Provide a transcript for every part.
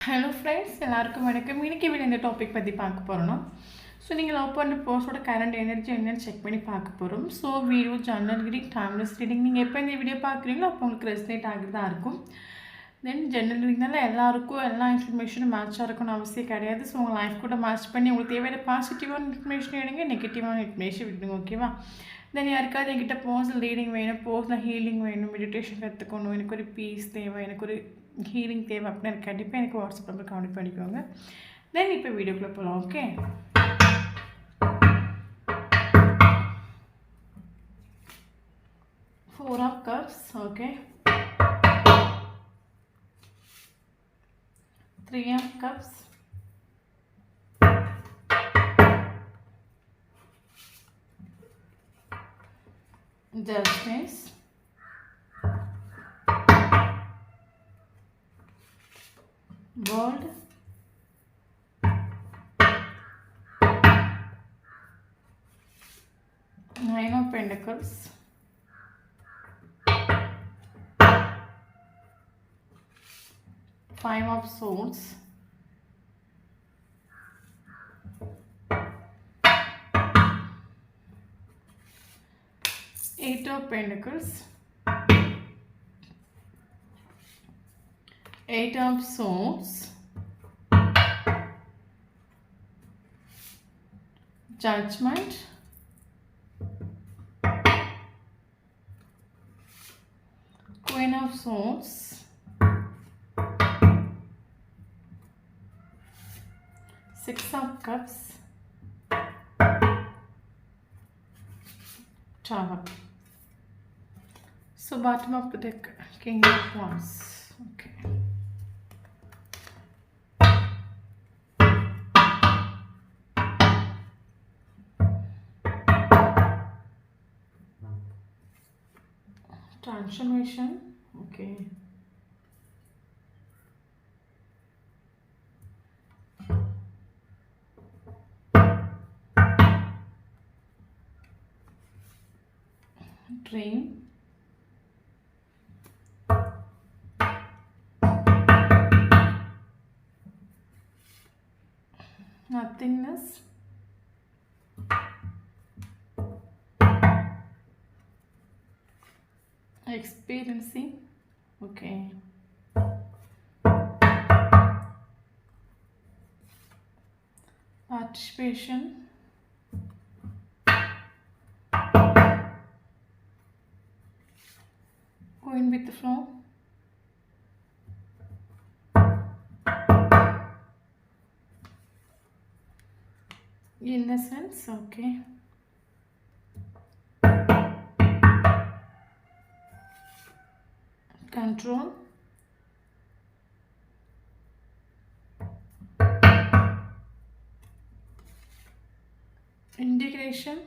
Hello friends, எல்லாருக்கும் வணக்கம். இன்றைக்கி இந்த டாபிக் பற்றி பார்க்க போகிறோம். ஸோ நீங்கள் லவ் பண்ணுற பர்சனோட கரண்ட் எனர்ஜி என்னென்னு செக் பண்ணி பார்க்க போகிறோம். ஸோ வீடியோ ஜன்னல் ரீடிங், டைம்லெஸ் ரீடிங் நீங்கள் எப்போ இந்த வீடியோ பார்க்குறீங்களோ அப்போ உங்களுக்கு ரெஸ்னேட் ஆகிறதா இருக்கும். தென் ஜன்னல் ரீடிங்னால எல்லாருக்கும் எல்லா இன்ஃபர்மேஷனும் மேட்சாக இருக்கும்னு அவசியம் கிடையாது. ஸோ உங்கள் லைஃப் கூட மேட்ச் பண்ணி உங்களுக்கு தேவையான பாசிட்டிவான இன்ஃபர்மேஷன் எடுங்க, நெகட்டிவான இன்ஃபர்மேஷன் விடுங்க. ஓகேவா? தென் யாருக்காவது என்கிட்ட பர்சனல் ரீடிங் வேணும், பர்சனல் ஹீலிங் வேணும், மெடிடேஷன் கற்றுக்கணும், எனக்கு ஒரு பீஸ் தேவை, எனக்கு ஒரு ஹீலிங் தேவை அப்படின்னு எனக்கு கண்டிப்பாக எனக்கு வாட்ஸ்அப் நம்பர் கவுண்ட் பண்ணிக்கோங்க. தென் இப்போ வீடியோக்குள்ளே போகலாம். Okay, Four of Cups. Okay, Three of Cups, Justice, World, Nine of Pentacles, Five of Swords, Eight of Pentacles, Eight of Swords, Judgment, Queen of Swords, Six of Cups, Tower. So bottom of the deck, King of Wands. Okay. Transformation. Okay. Dream. Nothingness. Experiencing. Okay. Participation. Going with the flow. Innocence. Okay. Control. Integration.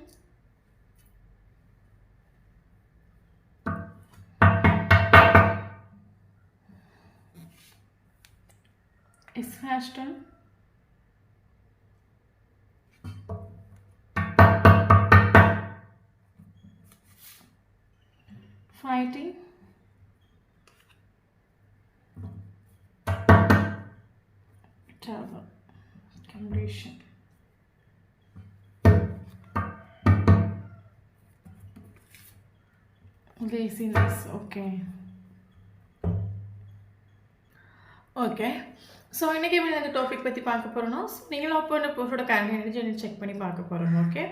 Exhaustion. Fighting. Tower. Condition. Laziness. Okay. Okay, so இன்றைக்கி இந்த topic பற்றி பார்க்க போகிறோம். So நீங்கள் அப்போ இந்த பர்சனோட current energy check பண்ணி பார்க்க போகிறோம். Okay,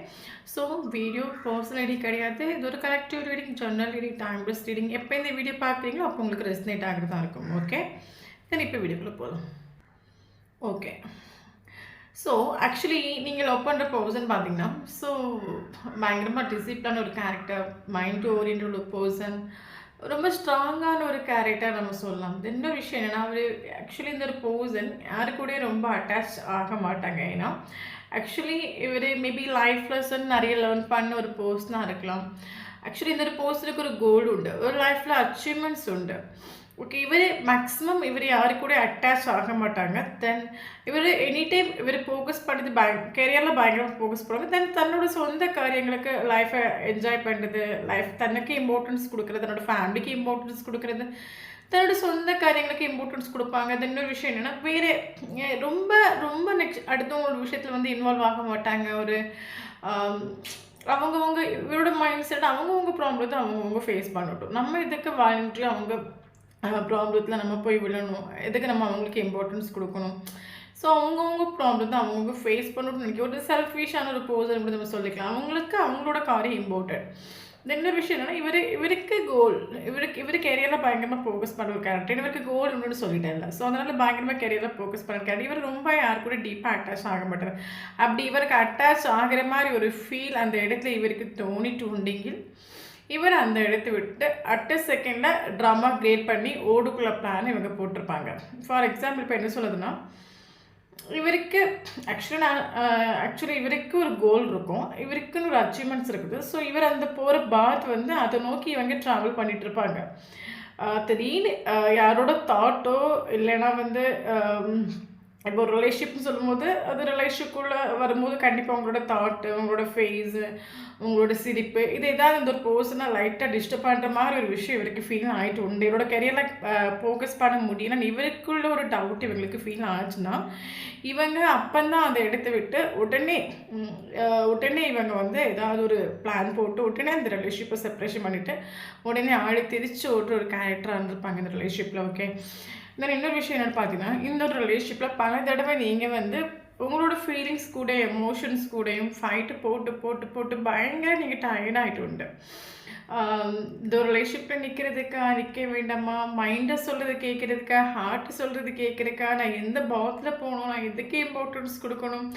so video personal reading கிடையாது, இது ஒரு collective reading, journal reading, timeless reading. எப்போ இந்த வீடியோ பார்க்குறீங்களோ அப்போ உங்களுக்கு ரெஸ்னேட் ஆகிறதா இருக்கும். ஓகே, தென் இப்போ வீடியோக்குள்ளே போகலாம். ஓகே, ஸோ ஆக்சுவலி நீங்கள் லவ் பண்ணுற பர்சன் பார்த்தீங்கன்னா, ஸோ பயங்கரமாக டிசிப்ளான ஒரு கேரக்டர், மைண்ட் ஓரியன்ட் ஒரு பர்சன், ரொம்ப ஸ்ட்ராங்கான ஒரு கேரக்டர் நம்ம சொல்லலாம். இன்னொரு விஷயம் என்னென்னா, அவர் ஆக்சுவலி இந்த ஒரு பர்சன் யாரு கூட ரொம்ப அட்டாச் ஆக மாட்டாங்க. ஏன்னா ஆக்சுவலி இவர் மேபி லைஃப் லெசன் நிறைய லேர்ன் பண்ண ஒரு பர்சனாக இருக்கலாம். ஆக்சுவலி இந்த ஒரு பர்சனுக்கு ஒரு கோல் உண்டு, ஒரு லைஃப்பில் அச்சீவ்மெண்ட்ஸ் உண்டு. ஓகே, இவர் மேக்ஸிமம் இவர் யாரு கூட அட்டாச் ஆக மாட்டாங்க. தென் இவர் எனி டைம் இவர் ஃபோக்கஸ் பண்ணுறது கெரியரில் பயங்கரமாக ஃபோக்கஸ் பண்ணுவாங்க. தென் தன்னோட சொந்த காரியங்களுக்கு லைஃப்பை என்ஜாய் பண்ணுறது, லைஃப் தனக்கு இம்பார்ட்டன்ஸ் கொடுக்குறது, தன்னோட ஃபேமிலிக்கு இம்பார்ட்டன்ஸ் கொடுக்குறது, தன்னோட சொந்த காரியங்களுக்கு இம்பார்ட்டன்ஸ் கொடுப்பாங்க. அது இன்னொரு விஷயம் என்னென்னா வேறு ரொம்ப ரொம்ப அடுத்தவங்களோட விஷயத்தில் வந்து இன்வால்வ் ஆக மாட்டாங்க. ஒரு அவங்கவுங்க இவரோட மைண்ட் செட் அவங்கவுங்க ப்ராப்ளத்தை அவங்கவுங்க ஃபேஸ் பண்ணட்டும். நம்ம இதுக்கு வாலண்ட்ரி அவங்க ப்ராப்ளத்தில் நம்ம போய் விழணும், எதுக்கு நம்ம அவங்களுக்கு இம்பார்ட்டன்ஸ் கொடுக்கணும். ஸோ அவங்கவுங்க ப்ராப்ளத்தை அவங்கவுங்க ஃபேஸ் பண்ணணும்னு நினைக்க ஒரு செல்ஃபிஷான ஒரு பர்சன் கூட நம்ம சொல்லிக்கலாம். அவங்களுக்கு அவங்களோட காரியம் இம்பார்ட்டன்ட். இன்னொரு விஷயம் என்னென்னா இவருக்கு கோல் இவர் கெரியரில் பயங்கரமாக ஃபோக்கஸ் பண்ணுற ஒரு கேரக்டர். இவருக்கு கோல் ஒன்றுன்னு சொல்லிட்டேன் இல்லை. ஸோ அதனால் பயங்கரமாக கெரியரில் ஃபோக்கஸ் பண்ணுற கேரக்டர். இவர் ரொம்ப யாரு கூட டீப்பாக அட்டாச் ஆக மாட்டார். அப்படி இவருக்கு அட்டாச் ஆகிற மாதிரி ஒரு ஃபீல் அந்த இடத்துல இவருக்கு தோணிட்டு உண்டிங்கில் இவர் அந்த இடத்த விட்டு அட் செகண்டில் ட்ராமா கிரியேட் பண்ணி ஓடுக்குள்ள பிளான் இவங்க போட்டிருப்பாங்க. ஃபார் எக்ஸாம்பிள் இப்போ என்ன சொல்லுதுன்னா இவருக்கு ஆக்சுவலி இவருக்கு ஒரு கோல் இருக்கும், இவருக்குன்னு ஒரு அச்சீவ்மெண்ட்ஸ் இருக்குது. ஸோ இவர் அந்த போகிற பாத் வந்து அதை நோக்கி இவங்க ட்ராவல் பண்ணிகிட்டு இருப்பாங்க. திடீர்னு யாரோட தாட்டோ இல்லைன்னா வந்து இப்போ ஒரு ரிலேஷன்ஷிப்னு சொல்லும்போது அது ரிலேஷன்ஷிப்புக்குள்ளே வரும்போது கண்டிப்பாக உங்களோட தாட்டு, உங்களோட ஃபேஸு, உங்களோட சிரிப்பு இது ஏதாவது இந்த ஒரு பர்சனை லைட்டாக டிஸ்டர்ப் பண்ணுற மாதிரி ஒரு விஷயம் இவருக்கு ஃபீல் ஆகிட்டு உண்டு. இவரோட கெரியரில் ஃபோக்கஸ் பண்ண முடியல. இவருக்குள்ள ஒரு டவுட் இவங்களுக்கு ஃபீல் ஆச்சுன்னா இவங்க அப்போந்தான் அந்த இடத்த விட்டு உடனே இவங்க வந்து ஏதாவது ஒரு பிளான் போட்டு உடனே அந்த ரிலேஷன்ஷிப்பை செப்பரேஷன் பண்ணிவிட்டு உடனே ஆடி திரிச்சு ஓட்டுற ஒரு கேரக்டராக இருந்திருப்பாங்க இந்த ரிலேஷன்ஷிப்பில். ஓகே, தென் இன்னொரு விஷயம் என்னென்னு பார்த்தீங்கன்னா இந்த ஒரு ரிலேஷன்ஷிப்பில் பல தடவை நீங்கள் வந்து உங்களோட ஃபீலிங்ஸ் கூட எமோஷன்ஸ் கூடயும் ஃபைட்டு போட்டு போட்டு போட்டு பயங்கர நீங்கள் டயர்டாகிட்டு உண்டு. இந்த ஒரு ரிலேஷன்ஷிப்பில் நிற்க வேண்டாமா, மைண்டை சொல்கிறது கேட்குறதுக்கா, ஹார்ட்டு சொல்கிறது கேட்குறதுக்கா, நான் எந்த பாத்தில் போகணும், நான் எதுக்கு இம்பார்ட்டன்ஸ் கொடுக்கணும்,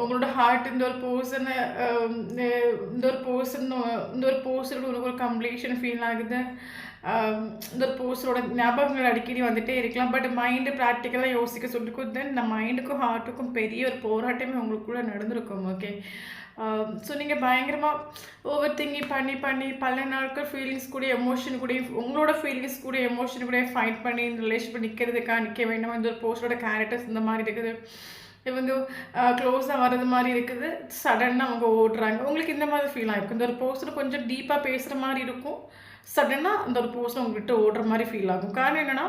உங்களோட ஹார்ட் இந்த ஒரு பர்சனோட ஒரு கம்ப்ளீஷன் ஃபீல் ஆகுது. இந்த ஒரு பர்சனோட ஞாபகங்கள் அடிக்கடி வந்துகிட்டே இருக்கலாம். பட் மைண்டு ப்ராக்டிக்கலாக யோசிக்க சொல்லிருக்கும். தென் இந்த மைண்டுக்கும் ஹார்ட்டுக்கும் பெரிய ஒரு போராட்டமே உங்களுக்குள்ளே நடந்திருக்கும். ஓகே, ஸோ நீங்கள் பயங்கரமாக ஓவர் திங்கிங் பண்ணி பல நாட்கள் ஃபீலிங்ஸ் கூட எமோஷன் கூட உங்களோட ஃபீலிங்ஸ் கூட எமோஷன் கூட ஃபைட் பண்ணி இந்த ரிலேஷன்ஷிப் நிற்க வேண்டாம். இந்த ஒரு போஸ்டோட கேரக்டர்ஸ் இந்த மாதிரி இருக்குது, இவங்க க்ளோஸாக வர்றது மாதிரி இருக்குது, சடனாக அவங்க ஓடுறாங்க. உங்களுக்கு இந்த மாதிரி ஃபீல் ஆகிருக்கும். இந்த ஒரு போஸ்டர் கொஞ்சம் டீப்பாக பேசுகிற மாதிரி இருக்கும், சடனாக அந்த ஒரு போஸ்டர் உங்கள்கிட்ட ஓடுற மாதிரி ஃபீல் ஆகும். காரணம் என்னென்னா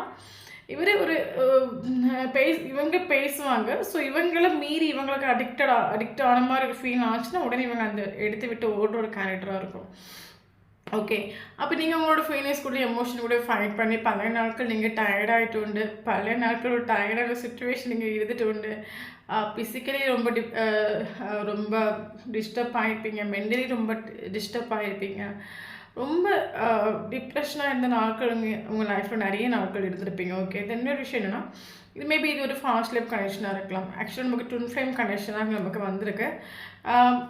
இவர் ஒரு இவங்க பேசுவாங்க. ஸோ இவங்களை மீறி இவங்களுக்கு அடிக்ட் ஆன மாதிரி ஒரு ஃபீல் ஆச்சுன்னா உடனே இவங்க அந்த எடுத்து விட்டு ஓடுற ஒரு கேரக்டராக இருக்கும். ஓகே, அப்போ நீங்கள் உங்களோட ஃபீலிங்ஸ் கூட எமோஷன் கூட ஃபைட் பண்ணி பல நாட்கள் நீங்கள் டயர்டாகிட்டு உண்டு, பல நாட்கள் ஒரு டயர்டான சுச்சுவேஷன் நீங்கள் இருந்துட்டு உண்டு, ஃபிசிக்கலி ரொம்ப டிஸ்டர்ப் ஆகிருப்பீங்க, மென்டலி ரொம்ப டிஸ்டர்ப் ஆகிருப்பீங்க, ரொம்ப டிப்ரெஷனாக இருந்த நாட்கள் உங்கள் லைஃப்பில் நிறைய நாட்கள் எடுத்துருப்பீங்க. ஓகே, இது இன்னொரு விஷயம் என்னென்னா இது ஒரு ஃபாஸ்ட் லைஃப் கனெக்ஷனாக இருக்கலாம். ஆக்சுவலாக நமக்கு ட்வின் ஃப்ளேம் கனெக்ஷனாக நமக்கு வந்திருக்கு.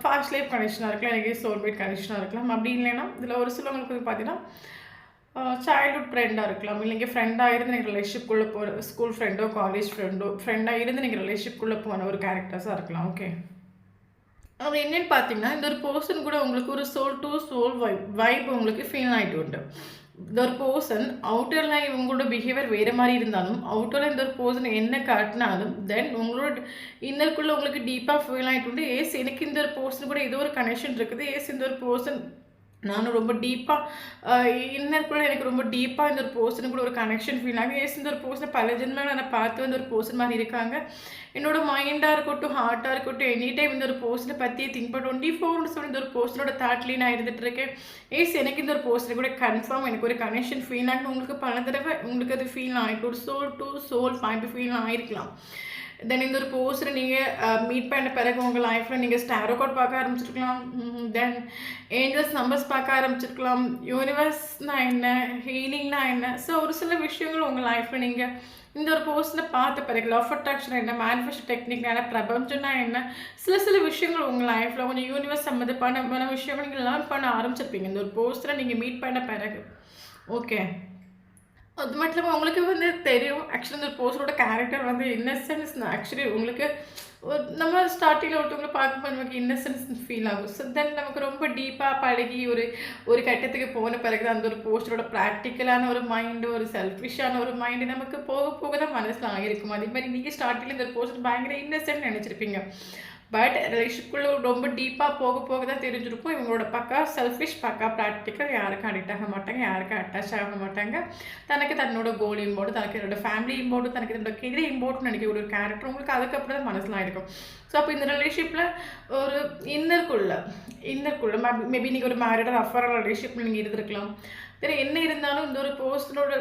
ஃபாஸ்ட் லைஃப் கனெக்ஷனாக இருக்கலாம், எனக்கு சோல்மேட் கனெக்ஷனாக இருக்கலாம். அப்படி இல்லைன்னா இதில் ஒரு சிலவங்களுக்கு வந்து பார்த்தீங்கன்னா சைல்ட்ஹுட் ஃப்ரெண்டாக இருக்கலாம், இல்லைங்க ஃப்ரெண்டாக இருந்து நீங்கள் ரிலேஷன்ஷிப்குள்ளே போகிற ஸ்கூல் ஃப்ரெண்டோ காலேஜ் ஃப்ரெண்டாக இருந்து நீங்கள் ரிலேஷன்ஷிப்குள்ளே போன ஒரு கேரக்டர்ஸாக இருக்கலாம். ஓகே, அப்படி என்னென்னு பார்த்தீங்கன்னா இந்த ஒரு பர்சன் கூட உங்களுக்கு ஒரு சோல் டு சோல் வைப் உங்களுக்கு ஃபீல் ஆகிட்டு உண்டு. இந்த ஒரு பர்சன் அவுட்டரில் இவங்களோட பிஹேவியர் வேறு மாதிரி இருந்தாலும் அவுட்டரில் இந்த ஒரு பர்சன் என்ன காட்டினாலும் தென் உங்களோட இன்னருக்குள்ளே உங்களுக்கு டீப்பாக ஃபீல் ஆகிட்டு உண்டு. எனக்கு இந்த ஒரு பர்சன் கூட ஏதோ ஒரு கனெக்ஷன் இருக்குது, இந்த ஒரு பர்சன் நானும் ரொம்ப டீப்பாக இன்னருக்குள்ளே எனக்கு ரொம்ப டீப்பாக இந்த ஒரு பர்சனுக்கு கூட ஒரு கனெக்ஷன் ஃபீல் ஆகுது. இந்த ஒரு பர்சனை பல ஜென்மங்கள் நான் பார்த்து வந்து ஒரு பர்சன் மாதிரி இருக்காங்க. என்னோட மைண்டாக இருக்கட்டும், ஹார்ட்டாக இருக்கட்டும், எனி டைம் இந்த ஒரு பர்சனை பற்றியே திங்க் பண்ண 24/7 இந்த ஒரு பர்சனோட தாட்லேயே நான் இருந்துகிட்ருக்கேன். எனக்கு இந்த ஒரு பர்சனை கூட கன்ஃபார்ம் எனக்கு ஒரு கனெக்ஷன் ஃபீல் ஆகிட்டு உங்களுக்கு பல தடவை உங்களுக்கு அது ஃபீல் ஆகிட்டு ஒரு soul to soul point feel ஆகிருக்கலாம். தென் இந்த ஒரு போஸ்டரை நீங்கள் மீட் பண்ண பிறகு உங்கள் லைஃப்பில் நீங்கள் ஸ்டாரோ கோட் பார்க்க ஆரம்பிச்சிருக்கலாம், தென் ஏஞ்சல்ஸ் நம்பர்ஸ் பார்க்க ஆரம்பிச்சிருக்கலாம், யூனிவர்ஸ்னா என்ன, ஹீலிங்னா என்ன. ஸோ ஒரு சில விஷயங்கள் உங்கள் லைஃப்பில் நீங்கள் இந்த ஒரு போஸ்டரை பார்த்த பிறகு லவ் அட்ராக்ஷன் என்ன, மேனிஃபெஸ்ட் டெக்னிக் என்ன, பிரபஞ்சம்னா என்ன, சில விஷயங்கள் உங்கள் லைஃப்பில் கொஞ்சம் யூனிவர்ஸ் சம்மந்தமான விஷயங்கள் நீங்கள் லேர்ன் பண்ண ஆரம்பிச்சிருப்பீங்க இந்த ஒரு போஸ்டரை நீங்கள் மீட் பண்ண பிறகு. ஓகே, அது மட்டும் இல்லாமல் உங்களுக்கு வந்து தெரியும் ஆக்சுவலி இந்த போஸ்டரோட கேரக்டர் வந்து இன்னசென்ஸ். ஆக்சுவலி உங்களுக்கு நம்ம ஸ்டார்டிங்கில் ஒருத்தவங்களை பார்க்கும்போது நமக்கு இன்னசென்ஸ் ஃபீல் ஆகும். ஸோ தென் நமக்கு ரொம்ப டீப்பாக பழகி ஒரு கட்டத்துக்கு போன பிறகு தான் அந்த ஒரு போஸ்டரோட ப்ராக்டிக்கலான ஒரு மைண்டு, ஒரு செல்ஃபிஷான ஒரு மைண்டு நமக்கு போக போக தான் மனசில் ஆகிருக்கும். அதே மாதிரி நீங்கள் ஸ்டார்டிங்கில் இந்த போஸ்டர் பயங்கர இன்னசென்ட் நினச்சிருப்பீங்க. பட் ரிலேஷன்ஷிப்குள்ளே ரொம்ப டீப்பாக போக போக தான் தெரிஞ்சிருக்கும் இவங்களோட பக்கா செல்ஃபிஷ், பக்கா ப்ராக்டிக்கல், யாருக்கும் அடிக்ட் ஆக மாட்டாங்க, யாருக்கும் அட்டாச் ஆக மாட்டாங்க. தனக்கு தன்னோட கோல் இம்போர்ட், தனக்கு என்னோட ஃபேமிலி இம்போர்ட், தனக்கு என்னோட கெரியர் இம்போர்ட்னு நினைக்கிற ஒரு கேரக்டர் உங்களுக்கு அதுக்கப்புறம் தான் மனசில் ஆகிருக்கும். ஸோ அப்போ இந்த ரிலேஷன்ஷிப்பில் ஒரு இன்னருக்குள்ள மேபி நீங்கள் ஒரு மேரிடாக அஃபரான ரிலேஷன்ஷிப்பில் நீங்கள் இருந்திருக்கலாம். தெரியல என்ன இருந்தாலும் இந்த ஒரு பர்சனோட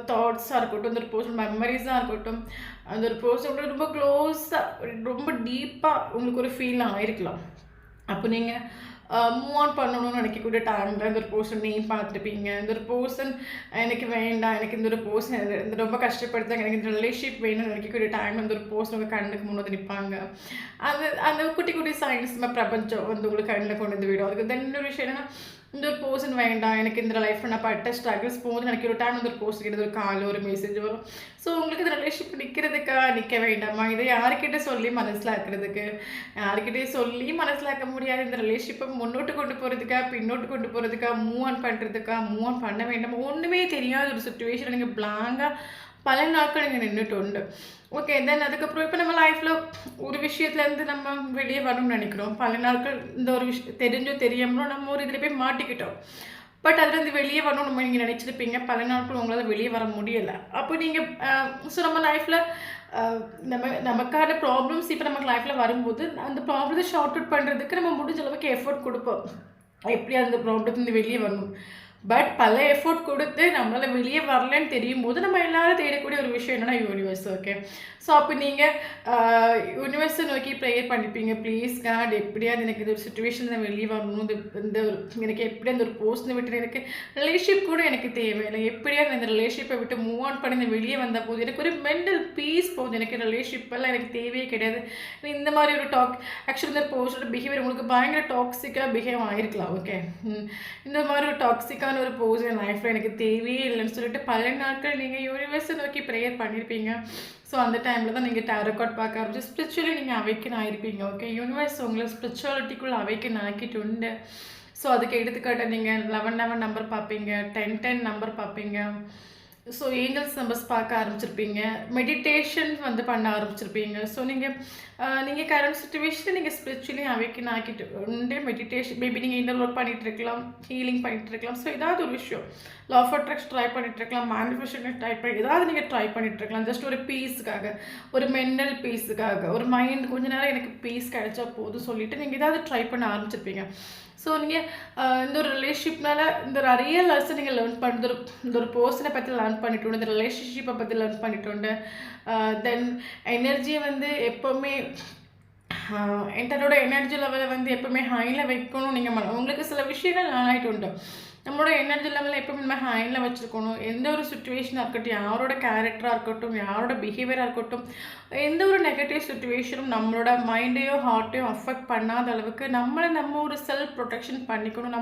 தாட்ஸாக இருக்கட்டும், இந்த ஒரு பர்சனோட மெமரிஸாக இருக்கட்டும், அந்த ஒரு பர்சனோட ரொம்ப க்ளோஸாக ரொம்ப டீப்பாக உங்களுக்கு ஒரு ஃபீல் ஆகிருக்கலாம். அப்போ நீங்கள் மூவ் ஆன் பண்ணணும்னு நினைக்கக்கூடிய டைமில் இந்த ஒரு பர்சன் நேம் பார்த்துருப்பீங்க. இந்த ஒரு பர்சன் எனக்கு வேண்டாம், எனக்கு இந்த ஒரு பர்சன் இந்த ரொம்ப கஷ்டப்படுத்தாங்க, எனக்கு இந்த ரிலேஷன்ஷிப் வேணும்னு நினைக்கக்கூடிய டைமில் இந்த ஒரு பர்சன் உங்கள் கண்ணுக்கு முன்னாடி நிற்பாங்க. அந்த குட்டி குட்டி சயின்ஸ் பிரபஞ்சம் வந்து உங்களுக்கு கண்ணில் கொண்டு வந்து விடும். அதுக்கு தென் இன்னொரு விஷயம் என்னென்னா, இந்த ஒரு பர்சன் வேண்டாம், எனக்கு இந்த லைஃப்பில் நான் பட்ட ஸ்ட்ரகிள்ஸ் போகுது எனக்கு ஒரு டைம் வந்து ஒரு போஸ்ட் கிட்ட ஒரு கால் ஒரு மெசேஜ் வரும். ஸோ உங்களுக்கு இந்த ரிலேஷன்ஷிப் நிற்கிறதுக்கா நிற்க வேண்டாமா, இதை யாருக்கிட்ட சொல்லி மனசிலாக்கிறதுக்கு, யாருக்கிட்டே சொல்லி மனசிலாக்க முடியாது. இந்த ரிலேஷன்ஷிப்பை முன்னோட்டு கொண்டு போகிறதுக்கா, பின்னோட்டு கொண்டு போகிறதுக்கா, மூவ் ஆன் பண்ணுறதுக்கா, மூவ் ஆன் பண்ண வேண்டாமா, ஒன்றுமே தெரியாத ஒரு சுச்சுவேஷன் நீங்கள் பிளாங்காக பல நாட்கள் நீங்கள் நின்றுட்டு உண்டு. ஓகே, தென் அதுக்கப்புறம் இப்போ நம்ம லைஃப்பில் ஒரு விஷயத்துலேருந்து நம்ம வெளியே வரணும்னு நினைக்கிறோம். பல நாட்கள் இந்த ஒரு விஷயம் தெரிஞ்சோ தெரியாமலோ நம்ம ஒரு இதில் போய் மாட்டிக்கிட்டோம். பட் அதுலேருந்து வெளியே வரணும் நம்ம நீங்கள் நினச்சிருப்பீங்க. பல நாட்கள் உங்களால் வெளியே வர முடியலை. அப்போ நீங்கள் ஸோ நம்ம லைஃப்பில் நமக்கான ப்ராப்ளம்ஸ் இப்போ நமக்கு லைஃப்பில் வரும்போது அந்த ப்ராப்ளத்தை ஷார்ட் அவுட் பண்ணுறதுக்கு நம்ம முடிஞ்ச அளவுக்கு எஃபோர்ட் கொடுப்போம். எப்படி அந்த ப்ராப்ளத்துலேருந்து வெளியே வரணும். பட் பல எஃபோர்ட் கொடுத்து நம்மளால் வெளியே வரலன்னு தெரியும் போது நம்ம எல்லாரும் தேடக்கூடிய ஒரு விஷயம் என்னென்னா யூனிவர்ஸ். ஓகே, ஸோ அப்போ நீங்கள் யூனிவர்ஸை நோக்கி ப்ரேயர் பண்ணிப்பீங்க. ப்ளீஸ் காட், எப்படியாவது எனக்கு இது ஒரு சுச்சுவேஷன் வெளியே வரணும், இந்த ஒரு எனக்கு எப்படி அந்த ஒரு போஸ்ட்டை விட்டு எனக்கு ரிலேஷன்ஷிப் கூட எனக்கு தேவையில்லை, எப்படியாவது இந்த ரிலேஷன்ஷிப்பை விட்டு மூவ் ஆன் பண்ணி இந்த வெளியே வந்த போது எனக்கு ஒரு மென்டல் பீஸ் போகுது, எனக்கு ரிலேஷன்ஷிப்பெல்லாம் எனக்கு தேவையே கிடையாது. இந்த மாதிரி ஒரு ஆக்சுவலி இந்த போஸ்டோட பிஹேவியர் உங்களுக்கு பயங்கர டாக்ஸிக்காக பிஹேவ் ஆகிருக்கலாம். ஓகே, இந்த மாதிரி ஒரு டாக்ஸிக்கான ஒரு போஸ் என் லைஃப்பில் எனக்கு தேவையே இல்லைன்னு சொல்லிட்டு பல நாட்கள் நீங்கள் யூனிவர்ஸை நோக்கி ப்ரேயர் பண்ணியிருப்பீங்க. ஸோ அந்த டைமில் தான் நீங்கள் டேரோ கார்ட் பார்க்க ஆரம்பிச்சு ஸ்பிரிச்சுவலி நீங்கள் அவைக்கன் ஆகிருப்பீங்க. ஓகே, யூனிவர்ஸ் உங்களை ஸ்பிரிச்சுவாலிட்டிக்குள்ளே அவைக்கன் ஆக்கிட்டு உண்டு. ஸோ அதுக்கு எடுத்துக்காட்ட நீங்கள் 11 நம்பர் பார்ப்பீங்க, 10 நம்பர் பார்ப்பீங்க. ஸோ ஏஞ்சல்ஸ் நம்பர்ஸ் பார்க்க ஆரம்பிச்சிருப்பீங்க, மெடிடேஷன் வந்து பண்ண ஆரம்பிச்சிருப்பீங்க. ஸோ நீங்கள் கரண்ட் சுச்சுவேஷனில் நீங்கள் ஸ்பிரிச்சுவலி அவேக்கன் ஆக்கிட்டு உண்டு. மெடிடேஷன் மேபி நீங்கள் இன்னர் ஒர்க் பண்ணிகிட்டு இருக்கலாம், ஹீலிங் பண்ணிகிட்டு இருக்கலாம். ஸோ ஏதாவது ஒரு விஷயம் லா ஆஃப் அட்ராக்ஷன் ட்ரை பண்ணிகிட்டு இருக்கலாம், மேனிஃபெஸ்டேஷன் ட்ரை பண்ணி ஏதாவது நீங்கள் ட்ரை பண்ணிகிட்டு இருக்கலாம். ஜஸ்ட் ஒரு பீஸுக்காக, ஒரு மென்டல் பீஸுக்காக, ஒரு மைண்ட் கொஞ்ச நேரம் எனக்கு பீஸ் கிடைச்சா போதும் சொல்லிவிட்டு நீங்கள் ஏதாவது ட்ரை பண்ண ஆரம்பிச்சிருப்பீங்க. ஸோ நீங்கள் இந்த ஒரு ரிலேஷன்ஷிப்னால இந்த நிறைய லெசன் நீங்கள் லேர்ன் பண்ணுறது, இந்த ஒரு பர்சனை பற்றி லேர்ன் பண்ணிட்டு உண்டு, இந்த ரிலேஷன்ஷிப்பை பற்றி லேர்ன் பண்ணிட்டு உண்டு. தென் எனர்ஜியை வந்து எப்போவுமே என்னோட எனர்ஜி லெவலை வந்து எப்போவுமே ஹையில் வைக்கணும். நீங்கள் உங்களுக்கு சில விஷயங்கள் லேர்ன் ஆகிட்டு உண்டு. நம்மளோட எனர்ஜி லெவலில் எப்போவுமே நம்ம ஹையில் வச்சுருக்கணும். எந்த ஒரு சுச்சுவேஷனாக இருக்கட்டும், யாரோட கேரக்டராக இருக்கட்டும், யாரோட பிஹேவியராக இருக்கட்டும், எந்த ஒரு நெகட்டிவ் சுச்சுவேஷனும் நம்மளோட மைண்டையோ ஹார்ட்டையோ அஃபெக்ட் பண்ணாத அளவுக்கு நம்ம ஒரு செல்ஃப் ப்ரொடெக்ஷன் பண்ணிக்கணும்.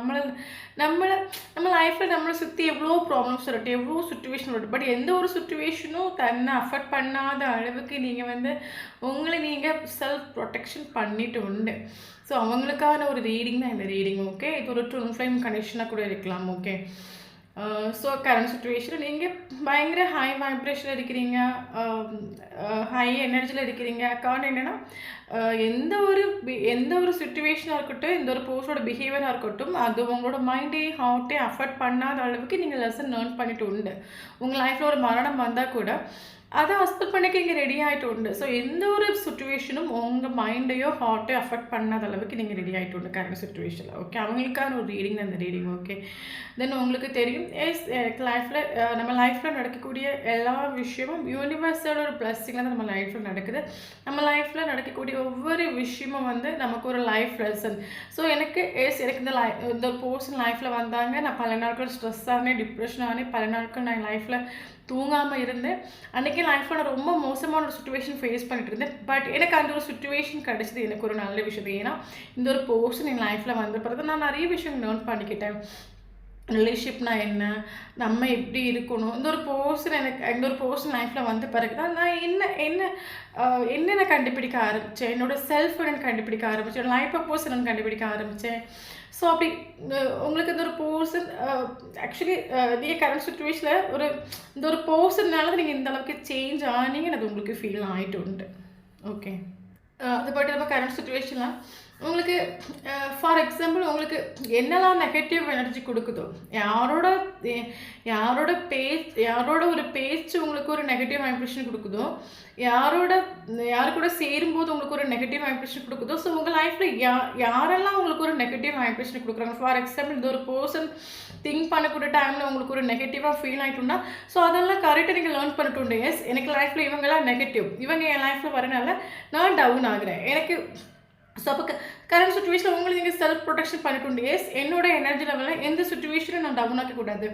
நம்ம லைஃப்பில் நம்மளை சுற்றி எவ்வளோ ப்ராப்ளம்ஸ் வரட்டும், எவ்வளோ சுச்சுவேஷன் வரட்டும், பட் எந்த ஒரு சுச்சுவேஷனும் தன்னை அஃபெக்ட் பண்ணாத அளவுக்கு நீங்கள் வந்து உங்களை நீங்கள் செல்ஃப் ப்ரொடெக்ஷன் பண்ணிட்டு உண்டு. ஸோ அவங்களுக்கான ஒரு ரீடிங் தான் இந்த ரீடிங். ஓகே, இது ஒரு ட்வின் ஃப்ளேம் கனெக்ஷனாக கூட இருக்கலாம். ஓகே, ஸோ கரண்ட் சுச்சுவேஷனில் நீங்கள் பயங்கர ஹை வைப்ரேஷனில் இருக்கிறீங்க, ஹை எனர்ஜியில் இருக்கிறீங்க. காரணம் என்னென்னா எந்த ஒரு சுச்சுவேஷனாக இருக்கட்டும், எந்த ஒரு பர்சனோட பிஹேவியராக இருக்கட்டும், அது உங்களோட மைண்டையும் ஹார்ட்டையும் அஃபெக்ட் பண்ணாத அளவுக்கு நீங்கள் லெசன் லேர்ன் பண்ணிட்டு உண்டு. உங்கள் லைஃப்பில் ஒரு மரணம் வந்தால் கூட அதை அக்செப்ட் பண்ணிக்க இங்கே ரெடி ஆகிட்டு உண்டு. ஸோ எந்த ஒரு சுச்சுவேஷனும் உங்கள் மைண்டையோ ஹார்ட்டையோ அஃபெக்ட் பண்ணாத அளவுக்கு நீங்கள் ரெடி ஆகிட்டு உண்டு கரண்ட் சுச்சுவேஷனில். ஓகே, அவங்களுக்கான ஒரு ரீடிங் அந்த ரீடிங். ஓகே, தென் உங்களுக்கு தெரியும் நம்ம லைஃப்பில் நடக்கக்கூடிய எல்லா விஷயமும் யூனிவர்ஸோட ஒரு பிளஸ்ஸிங்கில் தான் நம்ம லைஃப்பில் நடக்குது. நம்ம லைஃப்பில் நடக்கக்கூடிய ஒவ்வொரு விஷயமும் வந்து நமக்கு ஒரு லைஃப் லெசன். ஸோ எனக்கு இந்த பர்சன் லைஃப்பில் வந்தாங்க, நான் பல நாட்கள் ஸ்ட்ரெஸ் ஆனேன், டிப்ரெஷன் ஆனேன், பல நாட்கள் நான் லைஃப்பில் தூங்காமல் இருந்தேன். அன்றைக்கி லைஃப்பில் நான் ரொம்ப மோசமான ஒரு சுச்சுவேஷன் ஃபேஸ் பண்ணிட்டு இருந்தேன். பட் எனக்கு அந்த ஒரு சுச்சுவேஷன் கிடச்சிது எனக்கு ஒரு நல்ல விஷயம். ஏன்னா இந்த ஒரு பர்சன் என் லைஃப்பில் வந்த பிறகு நான் நிறைய விஷயம் லேர்ன் பண்ணிக்கிட்டேன். ரிலேஷன்ஷிப்னா என்ன, நம்ம எப்படி இருக்கணும், இந்த ஒரு பர்சன் லைஃப்பில் வந்த பிறகு தான் நான் என்னென்ன கண்டுபிடிக்க ஆரம்பித்தேன், என்னோடய செல்ஃப் நான் கண்டுபிடிக்க ஆரம்பித்தேன், லைஃப் பர்பஸ் நான் கண்டுபிடிக்க ஆரம்பித்தேன். ஸோ அப்படி உங்களுக்கு இந்த ஒரு பர்சன் ஆக்சுவலி நீங்கள் கரண்ட் சுச்சுவேஷனில் இந்த ஒரு பர்சன்னால நீங்கள் இந்த அளவுக்கு சேஞ்ச் ஆனீங்கன்னு அது உங்களுக்கு ஃபீல் ஆகிட்டு உண்டு. ஓகே. அது பட் நம்ம கரண்ட் சுச்சுவேஷன்லாம் உங்களுக்கு ஃபார் எக்ஸாம்பிள் உங்களுக்கு என்னெல்லாம் நெகட்டிவ் எனர்ஜி கொடுக்குதோ, யாரோட யாரோட யாரோட ஒரு பேச்சு உங்களுக்கு ஒரு நெகட்டிவ் வைப்ரேஷன் கொடுக்குதோ, யாரோட யாரு கூட சேரும்போது உங்களுக்கு ஒரு நெகட்டிவ் வைப்ரேஷன் கொடுக்குதோ, ஸோ உங்கள் லைஃப்பில் யாரெல்லாம் உங்களுக்கு ஒரு நெகட்டிவ் வைப்ரேஷன் கொடுக்குறாங்க, ஃபார் எக்ஸாம்பிள் இந்த ஒரு பர்சன் திங்க் பண்ணக்கூடிய டைமில் உங்களுக்கு ஒரு நெகட்டிவாக ஃபீல் ஆகிட்டுன்னா, ஸோ அதெல்லாம் கரெக்டாக நீங்கள் லேர்ன் பண்ணிட்டு எஸ் எனக்கு லைஃப்பில் இவங்கெல்லாம் நெகட்டிவ், இவங்க என் லைஃப்பில் வரனால நான் டவுன் ஆகுறேன் எனக்கு. ஸோ அப்போ கரண்ட் சுச்சுவேஷனில் உங்களுக்கு நீங்கள் செல்ஃப் ப்ரொடெக்ஷன் பண்ணிட்டு எஸ் என்னோட எனர்ஜி லெவலில் எந்த சுச்சுவேஷனும் நான் டவுன் ஆக்கக்கூடாது,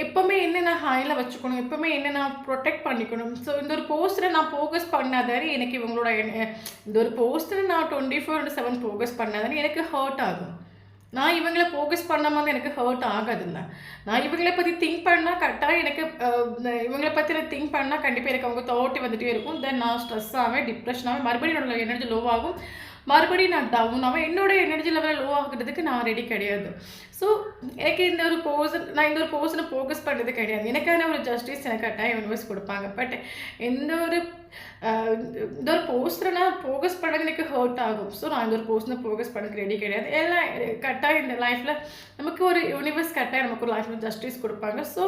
எப்போவுமே என்ன நான் ஹையில் வச்சுக்கணும், எப்போவுமே என்ன நான் ப்ரொடெக்ட் பண்ணிக்கணும். ஸோ இந்த ஒரு போஸ்டரை நான் ஃபோக்கஸ் பண்ணாதானே எனக்கு இவங்களோட இந்த ஒரு போஸ்டரை நான் 24/7 ஃபோக்கஸ் பண்ணாதானே எனக்கு ஹர்ட் ஆகும். நான் இவங்களை ஃபோக்கஸ் பண்ணாமல் எனக்கு ஹர்ட் ஆகாதுல்ல. நான் இவங்களை பற்றி திங்க் பண்ணால் கரெக்டாக எனக்கு இவங்களை பற்றி நான் திங்க் பண்ணால் கண்டிப்பாக எனக்கு அவங்க தாட்டி வந்துகிட்டே இருக்கும். தென் நான் ஸ்ட்ரெஸ் ஆவேன், டிப்ரெஷன் ஆவேன், மறுபடியும் என்னோட எனர்ஜி லோ ஆகும், மறுபடியும் நான் டவுன் ஆவேன், என்னோடய எனர்ஜி லெவலில் லோ ஆகுறதுக்கு நான் ரெடி கிடையாது. ஸோ எனக்கு இந்த ஒரு நான் இந்த ஒரு பர்சனை ஃபோக்கஸ் பண்ணுறது கிடையாது. எனக்கான ஒரு ஜஸ்டிஸ் எனக்கு கரெக்டாக யூனிவர்ஸ் கொடுப்பாங்க. பட் இந்த ஒரு போஸ்டரை நான் ஃபோக்கஸ் பண்ணது எனக்கு ஹர்ட் ஆகும். ஸோ நான் இந்த ஒரு போஸ்டரை ஃபோக்கஸ் பண்ணதுக்கு ரெடி கிடையாது. எல்லாம் கரெக்டாக இந்த லைஃப்பில் நமக்கு ஒரு யூனிவர்ஸ் கரெக்டாக நமக்கு ஒரு லைஃப்பில் ஜஸ்டிஸ் கொடுப்பாங்க. ஸோ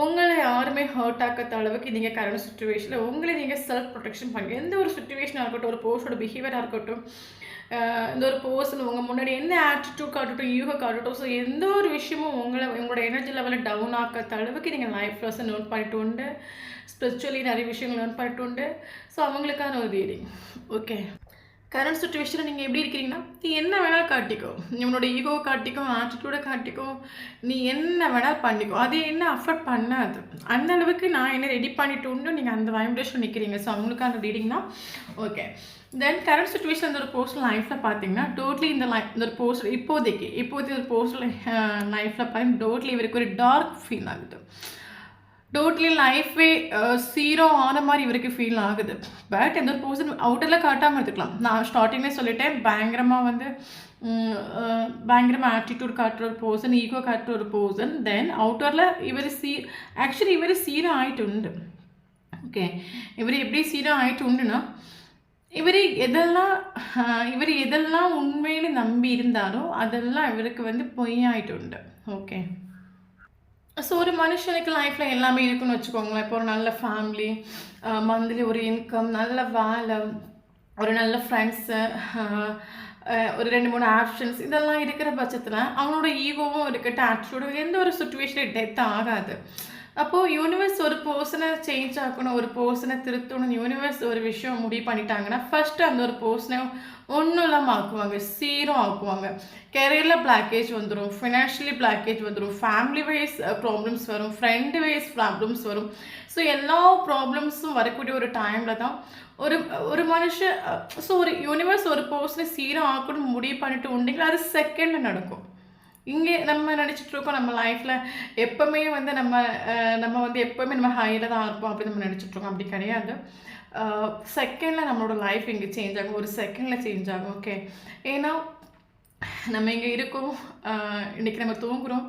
உங்களை யாருமே ஹர்ட் ஆக்காத அளவுக்கு நீங்கள் கரண்ட் சுச்சுவேஷனில் உங்களை நீங்கள் செல்ஃப் ப்ரொடெக்ஷன் பண்ணுங்க. எந்த ஒரு சுச்சுவேஷனாக இருக்கட்டும், ஒரு போஸ்டோட பிஹேவியராக இருக்கட்டும், இந்த ஒரு பர்சன் உங்கள் முன்னாடி என்ன ஆட்டிடியூட் காட்டட்டும், யூகோ காட்டட்டும், ஸோ எந்த ஒரு விஷயமும் உங்களோட எனர்ஜி லெவலில் டவுன் ஆக்காத அளவுக்கு நீங்கள் லைஃப் லாஸை நோட் பண்ணிட்டு உண்டு, ஸ்பிரிச்சுவலி நிறைய விஷயங்கள் லேர்ன் பண்ணிட்டு உண்டு. ஸோ அவங்களுக்கான ஒரு ரீடிங். ஓகே, கரண்ட் சுச்சுவேஷனில் நீங்கள் எப்படி இருக்கிறீங்கன்னா, நீ என்ன வேணாலும் காட்டிக்கோ, நீ உன்னோட ஈகோவை காட்டிக்கோ, ஆட்டிடியூடை காட்டிக்கோ, நீ என்ன வேணாலும் பண்ணிக்கோ, அது என்ன அஃபெக்ட் பண்ணாது. அந்த அளவுக்கு நான் என்ன ரெடி பண்ணிட்டு உண்டு, நீங்கள் அந்த வைப்ரேஷன் நிற்கிறீங்க. ஸோ அவங்களுக்கான ரீடிங் தான். ஓகே, தென் கரண்ட் சுச்சுவேஷன் இந்த ஒரு போஸ்டல் லைஃப்பில் பார்த்தீங்கன்னா டோட்லி இந்த ஒரு போஸ்டல் இப்போதைக்கு ஒரு போஸ்டல் லைஃப்பில் பார்த்தீங்கன்னா டோட்லி இவருக்கு ஒரு டார்க் ஃபீல் ஆகுது. டோட்லி லைஃபே சீரோ ஆன மாதிரி இவருக்கு ஃபீல் ஆகுது. பட் எந்த ஒரு பர்சன் அவுட்டரில் காட்டாமல் இருந்துக்கலாம். நான் ஸ்டார்டிங்லேயே சொல்லிட்டேன், பயங்கரமாக ஆட்டிடியூட் காட்டுற ஒரு பர்சன், ஈகோ காட்டுற ஒரு பர்சன். தென் அவுட்டரில் ஆக்சுவலி இவர் சீரோ ஆகிட்டு உண்டு. ஓகே, இவர் எப்படி சீரோ ஆகிட்டு உண்டுன்னா, இவர் எதெல்லாம் உண்மையில நம்பி இருந்தாரோ அதெல்லாம் இவருக்கு வந்து பொய்யாயிட்டு உண்டு. ஓகே, ஸோ ஒரு மனுஷனுக்கு லைஃப்பில் எல்லாமே இருக்குன்னு வச்சுக்கோங்களேன். இப்போ ஒரு நல்ல ஃபேமிலி, மந்த்லி ஒரு இன்கம், நல்ல வேலை, ஒரு நல்ல ஃப்ரெண்ட்ஸு, ஒரு 2-3 ஆப்ஷன்ஸ், இதெல்லாம் இருக்கிற பட்சத்தில் அவனோட ஈகோவும் இருக்கட்டும், ஆட்டிடியூடும் எந்த ஒரு சுச்சுவேஷனில் டெத் ஆகாது. அப்போது யூனிவர்ஸ் ஒரு பர்சனை சேஞ்ச் ஆக்கணும், ஒரு பர்சனை திருத்தணும், யூனிவர்ஸ் ஒரு விஷயம் முடிவு பண்ணிட்டாங்கன்னா ஃபஸ்ட்டு அந்த ஒரு பர்சனை ஒன்றும் இல்லாமல் ஆக்குவாங்க, சீரோ ஆக்குவாங்க. கெரியரில் பிளாக்கேஜ் வந்துடும், ஃபினான்ஷியலி பிளாக்கேஜ் வந்துடும், ஃபேமிலி வைஸ் ப்ராப்ளம்ஸ் வரும், ஃப்ரெண்டு வைஸ் ப்ராப்ளம்ஸ் வரும். ஸோ எல்லா ப்ராப்ளம்ஸும் வரக்கூடிய ஒரு டைமில் தான் ஒரு மனுஷன் ஸோ ஒரு யூனிவர்ஸ் ஒரு பர்சனை சீரோ ஆக்கணும்னு முடிவு பண்ணிட்டு உண்டிங்களா, அது செகண்டில் நடக்கும். இங்கே நம்ம நினச்சிட்ருக்கோம் நம்ம லைஃப்பில் எப்போவுமே வந்து நம்ம வந்து எப்போவுமே நம்ம ஹையில் தான் இருப்போம் அப்படின்னு நம்ம நினச்சிட்ருக்கோம். அப்படி கிடையாது. செகண்டில் நம்மளோட லைஃப் இங்கே சேஞ்ச் ஆகும், ஒரு செகண்டில் சேஞ்ச் ஆகும். ஓகே, ஏன்னா நம்ம இங்கே இருக்கோம், இன்றைக்கி நம்ம தூங்குகிறோம்,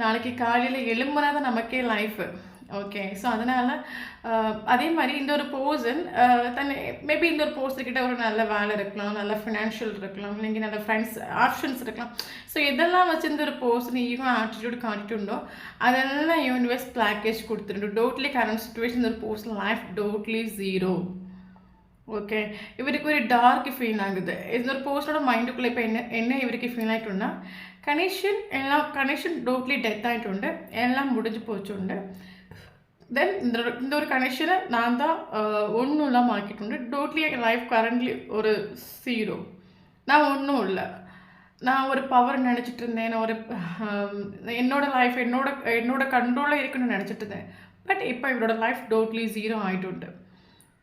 நாளைக்கு காலையில் எழும்புனா தான் நமக்கே லைஃபு. ஓகே, ஸோ அதனால் அதே மாதிரி இந்த ஒரு பர்சன் மேபி இந்த ஒரு பர்சன்கிட்ட ஒரு நல்ல வேலை இருக்கலாம், நல்ல ஃபினான்ஷியல் இருக்கலாம், இல்லைங்க நல்ல ஃப்ரெண்ட்ஸ் ஆப்ஷன்ஸ் இருக்கலாம். ஸோ எதெல்லாம் வச்சு இந்த ஒரு பர்சன் ஈகோ ஆட்டிடியூட் காட்டிட்டுண்டோ அதெல்லாம் யூனிவர்ஸ் பிளாக்கேஜ் கொடுத்துருண்டு. டோட்லி கரண்ட் சுச்சுவேஷன் ஒரு person life totally zero. Okay, இவருக்கு ஒரு டார்க் ஃபீல் ஆகுது. இந்த ஒரு பர்சனோட மைண்டுக்குள்ளே இப்போ என்ன இவருக்கு ஃபீல் ஆகிட்டுன்னா, கனெக்ஷன் டோட்லி டெத் ஆகிட்டு எல்லாம் முடிஞ்சு போச்சுண்டு. தென் இந்த ஒரு கனெக்ஷனை நான் தான் ஒன்றும் இல்லாமல் ஆக்கிட்டு டோட்லி என் லைஃப் கரண்ட்லி ஒரு ஜீரோ. நான் ஒன்றும் இல்லை, நான் ஒரு பவர் நினச்சிட்டு இருந்தேன், நான் ஒரு என்னோடய லைஃப் என்னோட கண்ட்ரோலில் இருக்குன்னு நினச்சிட்டு இருந்தேன். பட் இப்போ இவரோட லைஃப் டோட்லி ஜீரோ ஆகிட்டு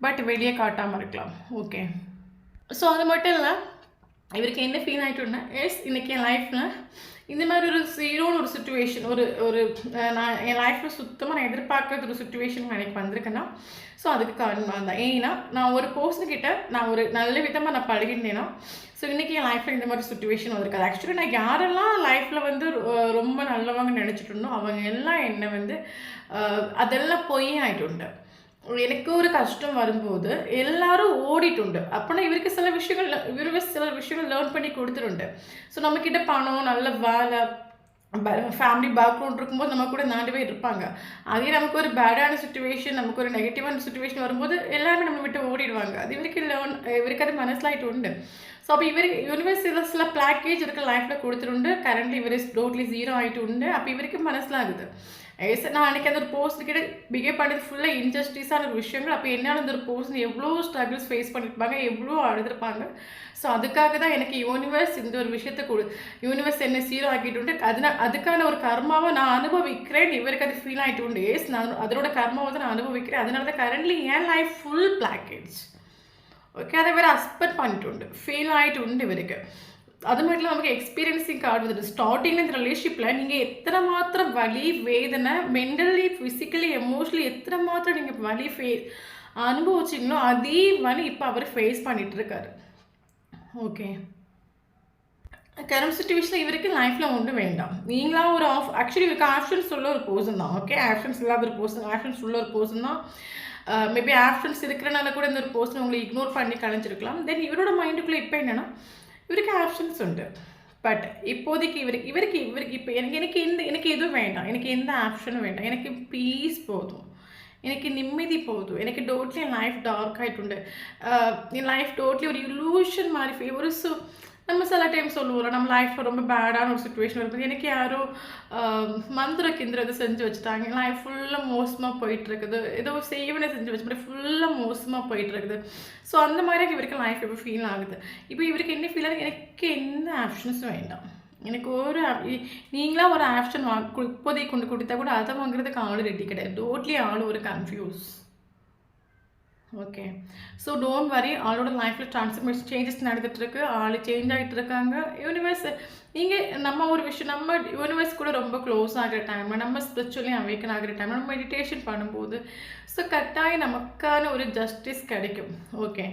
பட் வெளியே காட்டாமல் இருக்கலாம். ஓகே, ஸோ அது மட்டும் இல்லை, இவருக்கு என்ன ஃபீல் ஆகிட்டுன்னா, எஸ் இன்றைக்கி என் லைஃப்பில் இந்த மாதிரி ஒரு ஜீரோன்னு ஒரு சுச்சுவேஷன் நான் என் லைஃப்பில் சுத்தமாக நான் எதிர்பார்க்காத ஒரு சுச்சுவேஷன் எனக்கு வந்திருக்கேன்னா, ஸோ அதுக்கு காரணம் தான். ஏன்னா நான் ஒரு பர்சன்கிட்ட நான் ஒரு நல்ல விதமாக நான் பழகிட்டேன்னா, ஸோ இன்றைக்கி என் லைஃப்பில் இந்த மாதிரி சுச்சுவேஷன் வந்திருக்காது. ஆக்சுவலி நான் யாரெல்லாம் லைஃப்பில் வந்து ரொம்ப நல்லவங்க நினச்சிட்டு இருந்தோம் அவங்க எல்லாம் என்னை வந்து அதெல்லாம் பொய் ஆகிட்டு உண்டு. எனக்கு ஒரு கஷ்டம் வரும்போது எல்லாரும் ஓடிட்டுண்டு. அப்போனா இவருக்கு சில விஷயங்கள் லேர்ன் பண்ணி கொடுத்துருண்டு. ஸோ நம்மக்கிட்ட பணம், நல்ல வேலை, ஃபேமிலி பேக்ரவுண்ட் இருக்கும்போது நம்ம கூட 4 பேர் இருப்பாங்க. அதே நமக்கு ஒரு பேடான சிச்சுவேஷன், நமக்கு ஒரு நெகட்டிவான சிச்சுவேஷன் வரும்போது எல்லாருமே நம்ம விட்டு ஓடிடுவாங்க. அது இவருக்கு அது മനസ്സിലായിട്ട് ഉണ്ട്. ஸோ அப்போ യൂണിവേഴ്സ് சில பேக்கேஜ் இருக்கு லைஃப்பில் கொடுத்துருண்டு. கரண்ட்லி இவர் டோட்டலி 0 ஆகிட்டு உண்டு. அப்போ இவருக்கு മനസ്സിലാகுது. நான் அன்றைக்கி அந்த ஒரு போஸ்ட் கிட்ட பிஹேவ் பண்ணது ஃபுல்லாக இன்ஜஸ்டிஸான ஒரு விஷயங்கள். அப்போ என்னால் அந்த ஒரு போஸ்ட் எவ்வளோ ஸ்ட்ரகிள்ஸ் ஃபேஸ் பண்ணியிருப்பாங்க, எவ்வளோ அழுதுருப்பாங்க. ஸோ அதுக்காக தான் எனக்கு யூனிவர்ஸ் இந்த ஒரு விஷயத்தை யூனிவர்ஸ் என்ன 0 ஆக்கிட்டு உண்டு. அதுக்கான ஒரு கர்மாவை நான் அனுபவிக்கிறேன். இவருக்கு அது ஃபீல் ஆகிட்டு உண்டு. நான் அதோட கர்மாவை தான் நான் அனுபவிக்கிறேன். அதனால தான் கரண்ட்லி என் லைஃப் ஃபுல் பிளாக்கேஜ். ஓகே, அதை வேறு அஸ்பெக்ட் பண்ணிட்டு உண்டு, ஃபீல் ஆகிட்டு உண்டு இவருக்கு. அது மட்டும் நமக்கு எக்ஸ்பீரியன்ஸிங் கார்டு வந்துட்டு ஸ்டார்டிங்கில் இந்த ரிலேஷன்ஷிப்பில் நீங்கள் எத்தனை மாத்திரம் வலி, வேதனை, மென்டலி, ஃபிசிக்கலி, எமோஷ்னலி எத்தனை மாத்திரம் நீங்கள் வலி அனுபவிச்சிங்களோ அதே வலி இப்போ அவர் ஃபேஸ் பண்ணிட்டு இருக்காரு. ஓகே, கரண்ட் சுச்சுவேஷனில் இவருக்கு லைஃப்பில் ஒன்றும் வேண்டாம். நீங்களா ஒரு ஆக்சுவலி இவருக்கு ஆப்ஷன்ஸ் உள்ள ஒரு பர்சன் தான். ஓகே, ஆப்ஷன்ஸ் இல்லாத ஒரு பர்சன், ஆப்ஷன்ஸ் உள்ள ஒரு பர்சன் தான். மேபி ஆப்ஷன்ஸ் இருக்கிறனால கூட இந்த ஒரு பர்சன் உங்களை இக்னோர் பண்ணி கலைஞ்சிருக்கலாம். தென் இவரோட மைண்டுக்குள்ளே இப்போ என்னென்னா இவருக்கு ஆப்ஷன்ஸ் உண்டு. பட் இப்போதைக்கு இவருக்கு இப்போ எனக்கு எதுவும் வேண்டாம், எனக்கு எந்த ஆப்ஷனும் வேண்டாம், எனக்கு பீஸ் போதும், எனக்கு நிம்மதி போதும், எனக்கு டோட்லி என் லைஃப் டார்க் ஆகிட்டு என் லைஃப் டோட்லி ஒரு இலூஷன் மாதிரி ஒரு நம்ம சில டைம் சொல்லுவோம்ல, நம்ம லைஃப்பில் ரொம்ப பேடான ஒரு சுச்சுவேஷன் வரும்போது எனக்கு யாரோ மந்திர கிந்திரத்தை செஞ்சு வச்சுட்டாங்க, லைஃப் ஃபுல்லாக மோசமாக போயிட்டுருக்குது, ஏதோ செய்வனை செஞ்சு வச்சு ஃபுல்லாக மோசமாக போயிட்டுருக்குது. ஸோ அந்த மாதிரி இவருக்கு லைஃப் எப்போ ஃபீல் ஆகுது. இப்போ இவருக்கு என்ன ஃபீல் ஆகுது, எனக்கு எந்த ஆப்ஷன்ஸும் வேண்டாம், எனக்கு ஒரு நீங்களாம் ஒரு ஆப்ஷன் இப்போதைக்கு கொண்டு கொடுத்தா கூட அதை வாங்குறதுக்கு ஆள் ரெடி கிடையாது. டோட்லி ஆள் ஒரு confuse. Okay, so don't worry, ஆளோட லைஃப்பில் ட்ரான்ஸ்ஃபர்மேஷன் சேஞ்சஸ் நடந்துகிட்ருக்கு, ஆள் சேஞ்ச் ஆகிட்டு இருக்காங்க. யூனிவர்ஸ் நம்ம ஒரு விஷயம் நம்ம யூனிவர்ஸ் கூட ரொம்ப க்ளோஸ் ஆகிற டைம், நம்ம ஸ்பிரிச்சுவலி அவேக்கன் ஆகிற டைம், நம்ம மெடிடேஷன் பண்ணும்போது ஸோ கட்டாயம் நமக்கான ஒரு ஜஸ்டிஸ் கிடைக்கும். ஓகே,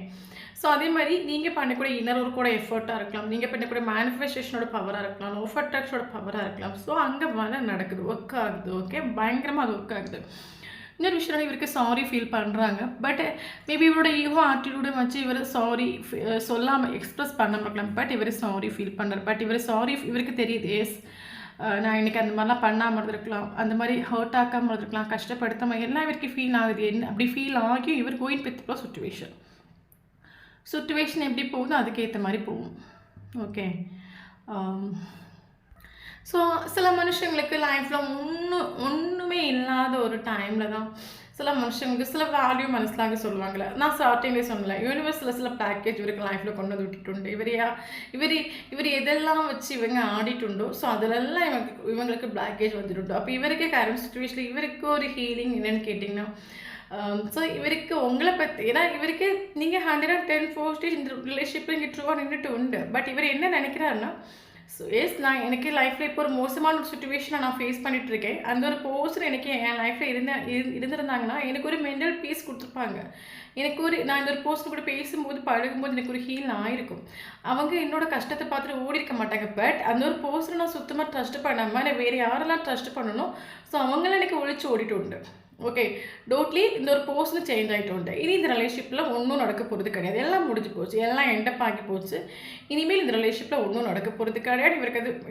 ஸோ அதே மாதிரி நீங்கள் பண்ணக்கூடிய இன்னர் ஒரு கூட எஃபர்ட்டாக இருக்கலாம், நீங்கள் பண்ணக்கூடிய மேனிஃபெஸ்டேஷனோட பவராக இருக்கலாம், ஆஃப் அட்ராக்ஷனோட பவராக இருக்கலாம். ஸோ அங்கே நடக்குது, ஒர்க் ஆகுது. ஓகே, பயங்கரமாக அது ஒர்க் ஆகுது. இன்னொரு விஷயம் இவருக்கு சாரி ஃபீல் பண்ணுறாங்க. பட் மேபி இவரோட ஈகோ ஆட்டிடியூடை வச்சு இவர் சாரி சொல்லாமல் எக்ஸ்ப்ரெஸ் பண்ண மாட்டலாம். பட் இவர் சாரி ஃபீல் பண்ணுறார். பட் இவருக்கு தெரியுது, எஸ் நான் இன்றைக்கி அந்த மாதிரிலாம் பண்ணாமல் இருந்திருக்கலாம், அந்த மாதிரி ஹர்ட் ஆக்காமல் இருந்திருக்கலாம், கஷ்டப்படுத்தாமல் எல்லாம் இவருக்கு ஃபீல் ஆகுது. அப்படி ஃபீல் ஆகி இவர் கோயின் வித் சுச்சுவேஷன் எப்படி போகுதோ அதுக்கேற்ற மாதிரி போகும். ஓகே, ஸோ சில மனுஷங்களுக்கு லைஃப்பில் ஒன்றுமே இல்லாத ஒரு டைமில் தான் சில மனுஷங்களுக்கு சில வேல்யூ மனசிலாக சொல்லுவாங்களே. நான் ஸ்டார்டிங்லேயே சொன்னல, யூனிவர்ஸில் சில பேக்கேஜ் இவருக்கு லைஃப்பில் கொண்டு வந்து விட்டுட்டுண்டு. இவர் எதெல்லாம் வச்சு இவங்க ஆடிட்டுண்டோ ஸோ அதிலெல்லாம் இவங்களுக்கு பேக்கேஜ் வந்துட்டு. அப்போ இவருக்கு கரண்ட் சுச்சுவேஷனில் இவருக்கு ஒரு ஹீலிங் என்னென்னு கேட்டிங்கன்னா, ஸோ இவருக்கு உங்களை பற்றி, ஏன்னா இவருக்கு நீங்கள் 110% இந்த ரிலேஷன்ஷிப்பில் இங்கே ட்ரூவாக நின்றுட்டு உண்டு. பட் இவர் என்ன நினைக்கிறாருன்னா, ஸோ எஸ் நான் எனக்கு லைஃப்பில் இப்போ ஒரு மோசமான ஒரு சுச்சுவேஷனை நான் ஃபேஸ் பண்ணிகிட்ருக்கேன். அந்த ஒரு பர்சன் எனக்கு என் லைஃப்பில் இருந்திருந்தாங்கன்னா எனக்கு ஒரு மென்டல் பீஸ் கொடுத்துருப்பாங்க. நான் இந்த ஒரு பர்சன் கூட பேசும்போது பழகும்போது எனக்கு ஒரு ஹீல் ஆகிருக்கும். அவங்க என்னோட கஷ்டத்தை பார்த்துட்டு ஓடி இருக்க மாட்டாங்க. பட் அந்த ஒரு பர்சனை நான் சுத்தமாக ட்ரஸ்ட் பண்ணாமல் நான் வேறு யாரெல்லாம் ட்ரஸ்ட் பண்ணணும் ஸோ அவங்களாம் எனக்கு ஒழிச்சு ஓடிட்டு உண்டு. ஓகே, டோட்லி இந்த ஒரு பர்சன் சேஞ்ச் ஆகிட்டு உண்டு. இனி இந்த ரிலேஷன்ஷிப்பில் ஒன்றும் நடக்க போகிறது கிடையாது, எல்லாம் முடிஞ்சு போச்சு, எல்லாம் எண்டப் ஆகி போச்சு. இனிமேல் இந்த ரிலேஷன்ஷிப்பில் ஒன்றும் நடக்க போகிறது கிடையாது.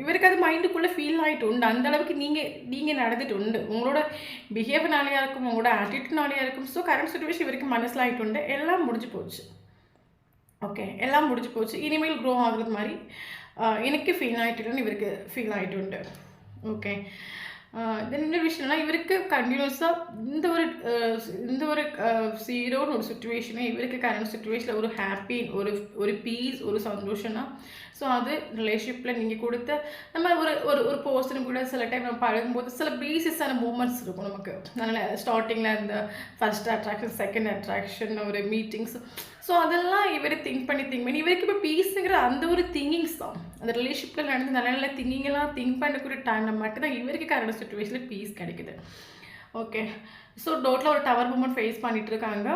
இவருக்கு அது மைண்டுக்குள்ளே ஃபீல் ஆகிட்டு உண்டு. அந்தளவுக்கு நீங்கள் நடந்துட்டு உண்டு. உங்களோட பிஹேவியர்னாலேயா இருக்கும், உங்களோட ஆட்டிடியூட்னாலேயா இருக்கும். ஸோ கரண்ட் சுச்சுவேஷன் இவருக்கு மனசில் ஆகிட்டு உண்டு. எல்லாம் முடிஞ்சு போச்சு. ஓகே, எல்லாம் முடிஞ்சு போச்சு. இனிமேல் க்ரோ ஆகுறது மாதிரி எனக்கு ஃபீல் ஆகிட்டுன்னு இவருக்கு ஃபீல் ஆகிட்டு உண்டு. ஓகே, தென் இன்னொரு விஷயம்னா இவருக்கு கண்டினியூஸாக இந்த ஒரு ஜீரோன்னு ஒரு சுச்சுவேஷனே இவருக்கு கரண்ட் சுச்சுவேஷனில் ஒரு ஹாப்பி, ஒரு பீஸ், ஒரு சந்தோஷம்னா ஸோ அது ரிலேஷன்ஷிப்பில் நீங்கள் கொடுத்த நம்ம ஒரு பர்சனும் கூட சில டைம் நம்ம பழகும்போது சில பேசிஸான மூமெண்ட்ஸ் இருக்கும் நமக்கு. அதனால் ஸ்டார்டிங்கில் இந்த ஃபர்ஸ்ட் அட்ராக்ஷன், செகண்ட் அட்ராக்ஷன், ஒரு மீட்டிங்ஸ், ஸோ அதெல்லாம் இவர் திங்க் பண்ணி இவருக்கு இப்போ பீஸுங்கிற அந்த ஒரு திங்கிங்ஸ் தான். அந்த ரிலேஷன்ஷிப்பில் நடந்து நல்ல நல்ல திங்கிங்கெல்லாம் திங்க் பண்ணக்கூடிய டைமில் மட்டும்தான் இவருக்கு கரண்ட் சுச்சுவேஷனில் பீஸ் கிடைக்குது. ஓகே, ஸோ டோட்டலாக ஒரு டவர் மூமெண்ட் ஃபேஸ் பண்ணிகிட்டு இருக்காங்க.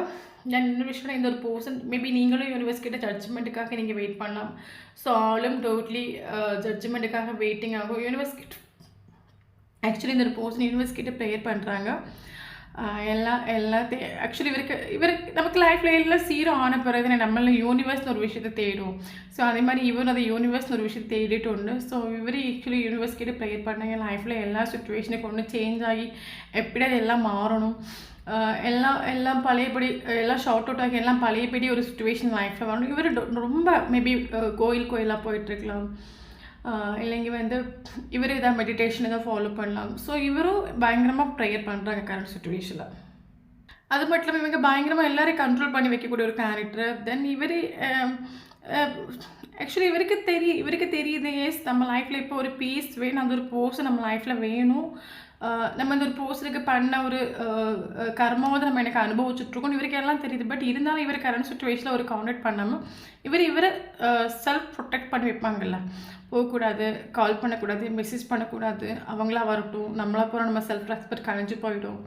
நான் இன்னொரு விஷயம், இந்த ஒரு பர்சன் மேபி நீங்களும் யூனிவர்ஸ் கிட்ட ஜட்ஜ்மெண்ட்டுக்காக நீங்கள் வெயிட் பண்ணலாம். ஸோ ஆளும் டோட்லி ஜட்ஜ்மெண்ட்டுக்காக வெயிட்டிங் ஆகும். யூனிவர்ஸ் கிட்ட ஆக்சுவலி இந்த ஒரு பர்சன் யூனிவர்ஸ் கிட்ட ப்ரேயர் பண்ணுறாங்க. ஆக்சுவலி இவருக்கு நமக்கு லைஃப்பில் எல்லாம் சீரோ ஆன பிறகு நம்மள யூனிவர்ஸ்னு ஒரு விஷயத்தை தேடும். ஸோ அதே மாதிரி இவர் அந்த யூனிவர்ஸ்னு ஒரு விஷயத்தை தேடிட்டு உண்டு. ஸோ இவர் ஆக்சுவலி யூனிவர்ஸ் கிட்ட ப்ரேயர் பண்ணாங்க லைஃப்பில் எல்லா சுச்சுவேஷனுக்கு ஒன்று சேஞ்ச் ஆகி எப்படி அது எல்லாம் மாறணும், எல்லாம் பழையபடி எல்லாம் ஷார்ட் அவுட் ஆகி எல்லாம் பழையபடி ஒரு சுச்சுவேஷன் லைஃப்பில் வரணும். இவர் ரொம்ப மேபி கோயிலாக போயிட்டுருக்கலாம், இல்லைங்க இவர் இதான் மெடிடேஷன் இதை ஃபாலோ பண்ணலாம். ஸோ இவரும் பயங்கரமாக ப்ரேயர் பண்ணுறாங்க கரண்ட் சுச்சுவேஷனில். அது மட்டும் இல்லாமல் இவங்க பயங்கரமாக எல்லாரையும் கண்ட்ரோல் பண்ணி வைக்கக்கூடிய ஒரு கேரக்டர். தென் ஆக்சுவலி இவருக்கு தெரியுது எஸ் நம்ம லைஃப்பில் இப்போ ஒரு பீஸ் வேணும், அந்த ஒரு போர்ஸ் நம்ம லைஃப்பில் வேணும், நம்ம இந்த ஒரு போர்ஸுக்கு பண்ண ஒரு கர்மாவது நம்ம எனக்கு அனுபவிச்சுட்ருக்கோம் இவருக்கு எல்லாம் தெரியுது. பட் இருந்தாலும் இவர் கரண்ட் சுச்சுவேஷனில் ஒரு கான்டாக்ட் பண்ணாமல் இவரை செல்ஃப் ப்ரொடெக்ட் பண்ணி வைப்பாங்கல்ல, போகக்கூடாது, கால் பண்ணக்கூடாது, மெசேஜ் பண்ணக்கூடாது, அவங்களா வரட்டும், நம்மளா போகிற நம்ம செல்ஃப் ரெஸ்பெக்ட் கழிஞ்சு போயிடும்,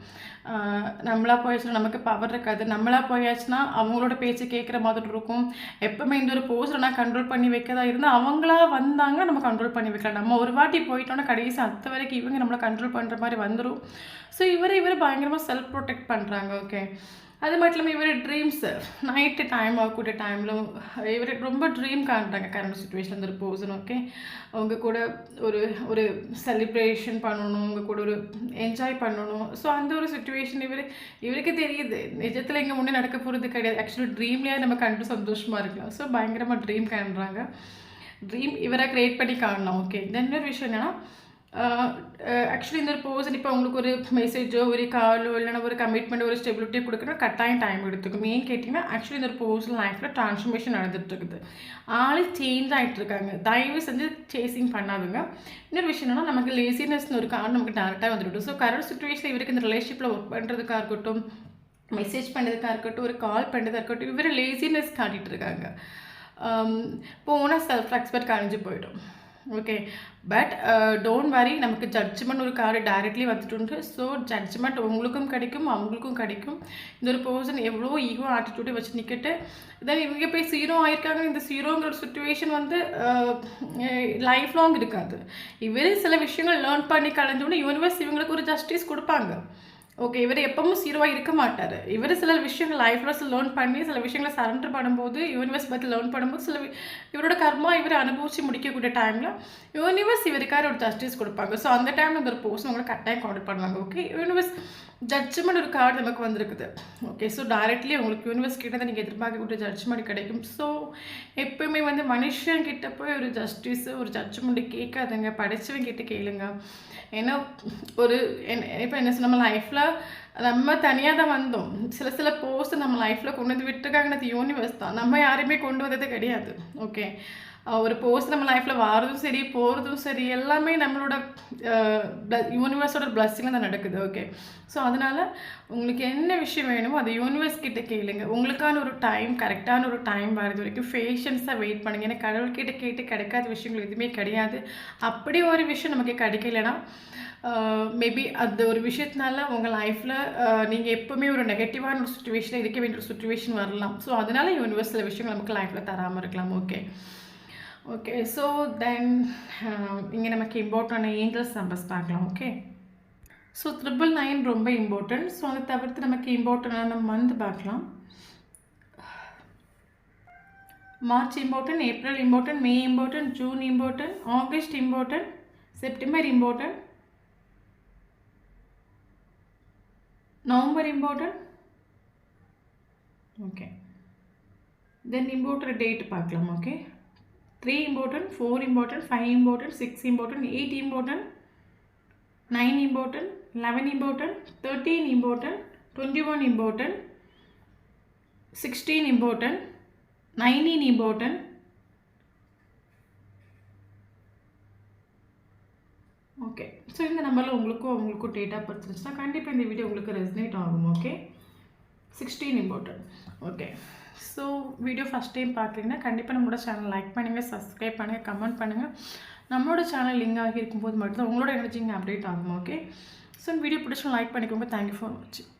நம்மளா போயாச்சுன்னா நமக்கு பவர் இருக்காது, நம்மளா போயாச்சுன்னா அவங்களோட பேச்சு கேட்குற மாதிரி இருக்கும். எப்போவுமே இந்த ஒரு போஸ்டரை நான் கண்ட்ரோல் பண்ணி வைக்கதா இருந்தால் அவங்களா வந்தாங்கன்னா நம்ம கண்ட்ரோல் பண்ணி வைக்கலாம். நம்ம ஒரு வாட்டி போயிட்டோன்னா கடைசி அத்த வரைக்கும் இவங்க நம்மளை கண்ட்ரோல் பண்ணுற மாதிரி வந்துடும். ஸோ இவர் பயங்கரமாக செல்ஃப் ப்ரொடெக்ட் பண்ணுறாங்க. ஓகே, அது மட்டும் இல்லாமல் இவர் ட்ரீம்ஸு நைட்டு டைம் ஆகக்கூடிய டைமில் இவர் ரொம்ப ட்ரீம் காண்றாங்க கரண்ட் சுச்சுவேஷன் அந்த ஒரு பர்சன். ஓகே, அவங்க கூட ஒரு செலிப்ரேஷன் பண்ணணும், அவங்க கூட ஒரு என்ஜாய் பண்ணணும். ஸோ அந்த ஒரு சுச்சுவேஷன் இவருக்கு தெரியுது நிஜத்தில் இங்கே முன்னே நடக்க போகிறது கிடையாது. ஆக்சுவலி ட்ரீம்லேயே நம்ம கண்டு சந்தோஷமாக இருக்கலாம். ஸோ பயங்கரமாக ட்ரீம் காண்றாங்க, ட்ரீம் இவரை க்ரியேட் பண்ணி காணலாம். ஓகே, தென் இன்னொரு விஷயம் என்னென்னா ஆக்சுவலி இந்த ஒரு பர்சன் இப்போ உங்களுக்கு ஒரு மெசேஜோ ஒரு காலோ இல்லைன்னா ஒரு கமிட்மெண்ட் ஒரு ஸ்டெபிலிட்டியோ கொடுக்கணும் கட்டாயம் டைம் எடுத்துக்கும். ஏன் கேட்டிங்கன்னா ஆக்சுவலி இந்த ஒரு பர்சன் லைஃப்பில் ட்ரான்ஸ்ஃபர்மேஷன் நடந்துகிட்ருக்குது, ஆள் சேஞ்ச் ஆகிட்டுருக்காங்க. தயவு செஞ்சு சேசிங் பண்ணாதுங்க. இன்னொரு விஷயம் என்னன்னா நமக்கு லேசினஸ்னு ஒரு காரணம் நமக்கு டேரெக்டாக வந்துவிடும். ஸோ கரண்ட் சுச்சுவேஷனில் இவருக்கு இந்த ரிலேஷன்ஷிப்பில் ஒர்க் பண்ணுறதுக்காக இருக்கட்டும், மெசேஜ் பண்ணுறதுக்காக இருக்கட்டும், ஒரு கால் பண்ணுறதுக்காக இருக்கட்டும், இவர் லேசினஸ் காட்டிகிட்டு இருக்காங்க. போனால் செல்ஃப் ரெஸ்பெக்ட் கழிஞ்சு போயிடும். ஓகே, பட் டோன்ட் வரி, நமக்கு ஜட்ஜ்மெண்ட் ஒரு கார்டு டைரக்ட்லி வந்துட்டு. ஸோ ஜட்ஜ்மெண்ட் உங்களுக்கும் கிடைக்கும் அவங்களுக்கும் கிடைக்கும். இந்த ஒரு பர்சன் எவ்வளோ ஈகோ ஆட்டிடியூடை வச்சு நிற்கிட்டு தென் இவங்க போய் ஜீரோ ஆகிருக்காங்க. இந்த ஜீரோங்கிற ஒரு சுச்சுவேஷன் லைஃப் லாங் இருக்காது. இவர் சில விஷயங்கள் லேர்ன் பண்ணி கலைஞ்சோடனே யூனிவர்ஸ் இவங்களுக்கு ஒரு ஜஸ்டிஸ் கொடுப்பாங்க. ஓகே, இவர் எப்பவும் ஜீரோவாக இருக்க மாட்டார். இவர் சில விஷயங்கள் லைஃப்பில் லேர்ன் பண்ணி சில விஷயங்களை சரண்டர் பண்ணும்போது யூனிவர்ஸ் பற்றி லேர்ன் பண்ணும்போது இவரோட கர்மா இவர் அனுபவிச்சு முடிக்கக்கூடிய டைமில் யூனிவர்ஸ் இவருக்கார ஒரு ஜஸ்டிஸ் கொடுப்பாங்க. ஸோ அந்த டைமில் இந்த ஒரு போர்ஸ் உங்களை கட்டாயம் கான்டாக்ட் பண்ணுவாங்க. ஓகே, யூனிவர்ஸ் ஜட்ஜ்மெண்ட் ஒரு கார்டு நமக்கு வந்திருக்குது. ஓகே, ஸோ டைரெக்ட்லி உங்களுக்கு யூனிவர்ஸ் கிட்ட தான் நீங்கள் எதிர்பார்க்கக்கூடிய ஜட்ஜ்மெண்ட் கிடைக்கும். ஸோ எப்போயுமே மனுஷங்கிட்ட போய் ஒரு ஜஸ்டிஸ் ஒரு ஜட்ஜ்மெண்ட்டு கேட்காதுங்க, படித்தவங்க கிட்ட கேளுங்க. ஏன்னா இப்போ என்ன நம்ம லைஃப்பில் நம்ம தனியாக தான் வந்தோம். சில போஸ்ட் நம்ம லைஃப்பில் கொண்டு வந்து விட்டுருக்காங்கன்னு யூனிவர்ஸ் தான், நம்ம யாரையுமே கொண்டு வந்தது கிடையாது. ஓகே, ஒரு போஸ்ட் நம்ம லைஃப்பில் வாரதும் சரி போகிறதும் சரி எல்லாமே நம்மளோட யூனிவர்ஸோட பிளஸ்ஸிங்கில் தான் நடக்குது. ஓகே, ஸோ அதனால் உங்களுக்கு என்ன விஷயம் வேணுமோ அது யூனிவர்ஸ் கிட்ட கேளுங்க. உங்களுக்கான ஒரு டைம் கரெக்டான ஒரு டைம் வரது வரைக்கும் பேஷன்ஸாக வெயிட் பண்ணுங்க. ஏன்னா கடவுள்கிட்ட கேட்டு கிடைக்காத விஷயங்கள் எதுவுமே கிடையாது. அப்படி ஒரு விஷயம் நமக்கு கிடைக்கலனா மேபி அந்த ஒரு விஷயத்தினால உங்கள் லைஃப்பில் நீங்கள் எப்போவுமே ஒரு நெகட்டிவான ஒரு சுச்சுவேஷனில் இருக்க வேண்டிய ஒரு சுச்சுவேஷன் வரலாம். ஸோ அதனால யூனிவர்ஸ் சில விஷயங்கள் நமக்கு லைஃப்பில் தராமல் இருக்கலாம். ஓகே, ஸோ தென் இங்கே நமக்கு இம்பார்ட்டண்டான ஏஞ்சல்ஸ் நம்பர்ஸ் பார்க்கலாம். ஓகே, ஸோ 999 ரொம்ப இம்பார்ட்டன்ட். ஸோ அதை தவிர்த்து நமக்கு இம்பார்ட்டண்டான மந்த் பார்க்கலாம். March important, April important, May important, June important, August important, September important, November important. Okay, then important date பார்க்கலாம். Okay, 3 important, 4 important, 5 important, 6 important, 8 important, 9 important, 11 important, 13 important, 21 important, 16 important, 19 important. Okay, so இந்த நம்பரில் உங்களுக்கும் date of birth இருந்துச்சுன்னா கண்டிப்பாக இந்த video உங்களுக்கு resonate ஆகும். Okay, 16 important. Okay, so video first time பார்க்குறீங்கன்னா கண்டிப்பாக நம்மளோட சேனல் லைக் பண்ணுங்கள், சப்ஸ்கிரைப் பண்ணுங்கள், கமெண்ட் பண்ணுங்கள். நம்மளோட சேனல் லிங்க் ஆகி இருக்கும்போது மட்டும்தான் உங்களோட எனர்ஜிங்க அப்டேட் ஆகும். ஓகே, ஸோ வீடியோ பிடிச்சா லைக் பண்ணிக்கோங்க. தேங்க்யூ ஃபார் வாட்சிங்.